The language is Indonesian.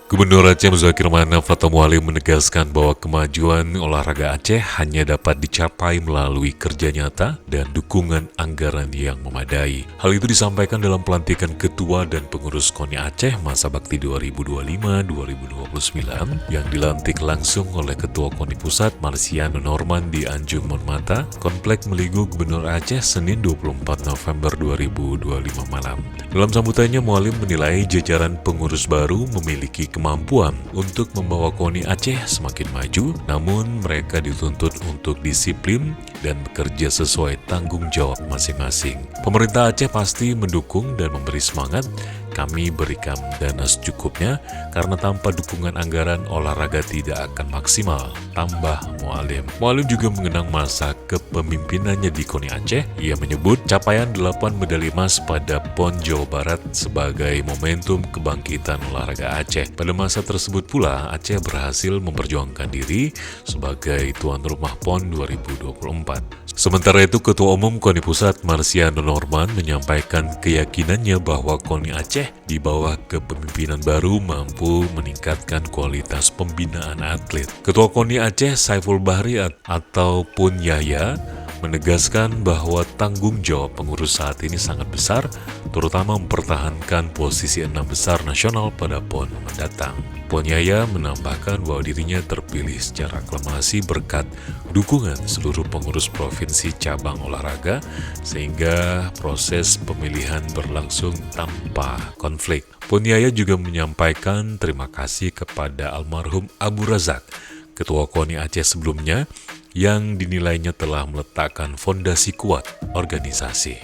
Gubernur Aceh Muzakir Manaf atau Mualim menegaskan bahwa kemajuan olahraga Aceh hanya dapat dicapai melalui kerja nyata dan dukungan anggaran yang memadai. Hal itu disampaikan dalam pelantikan Ketua dan Pengurus KONI Aceh masa bakti 2025-2029 yang dilantik langsung oleh Ketua KONI Pusat Marsiano Norman di Anjung Monmata, Komplek Meligo Gubernur Aceh, Senin 24 November 2025 malam. Dalam sambutannya, Mualim menilai jajaran pengurus baru memiliki kemampuan untuk membawa KONI Aceh semakin maju, namun mereka dituntut untuk disiplin dan bekerja sesuai tanggung jawab masing-masing. Pemerintah Aceh pasti mendukung dan memberi semangat. Kami berikan dana secukupnya karena tanpa dukungan anggaran olahraga tidak akan maksimal, tambah Mualim. Mualim juga mengenang masa kepemimpinannya di KONI Aceh. Ia menyebut capaian 8 medali emas pada PON Jawa Barat sebagai momentum kebangkitan olahraga Aceh. Pada masa tersebut pula, Aceh berhasil memperjuangkan diri sebagai tuan rumah PON 2024. Sementara itu, Ketua Umum KONI Pusat Marsiano Norman menyampaikan keyakinannya bahwa KONI Aceh di bawah kepemimpinan baru mampu meningkatkan kualitas pembinaan atlet. Ketua KONI Aceh Saiful Bahri ataupun Yahya menegaskan bahwa tanggung jawab pengurus saat ini sangat besar, terutama mempertahankan posisi 6 besar nasional pada PON mendatang. Puan Yahya menambahkan bahwa dirinya terpilih secara aklamasi berkat dukungan seluruh pengurus provinsi cabang olahraga, sehingga proses pemilihan berlangsung tanpa konflik. Puan Yahya juga menyampaikan terima kasih kepada almarhum Abu Razak, Ketua KONI Aceh sebelumnya, yang dinilainya telah meletakkan fondasi kuat organisasi.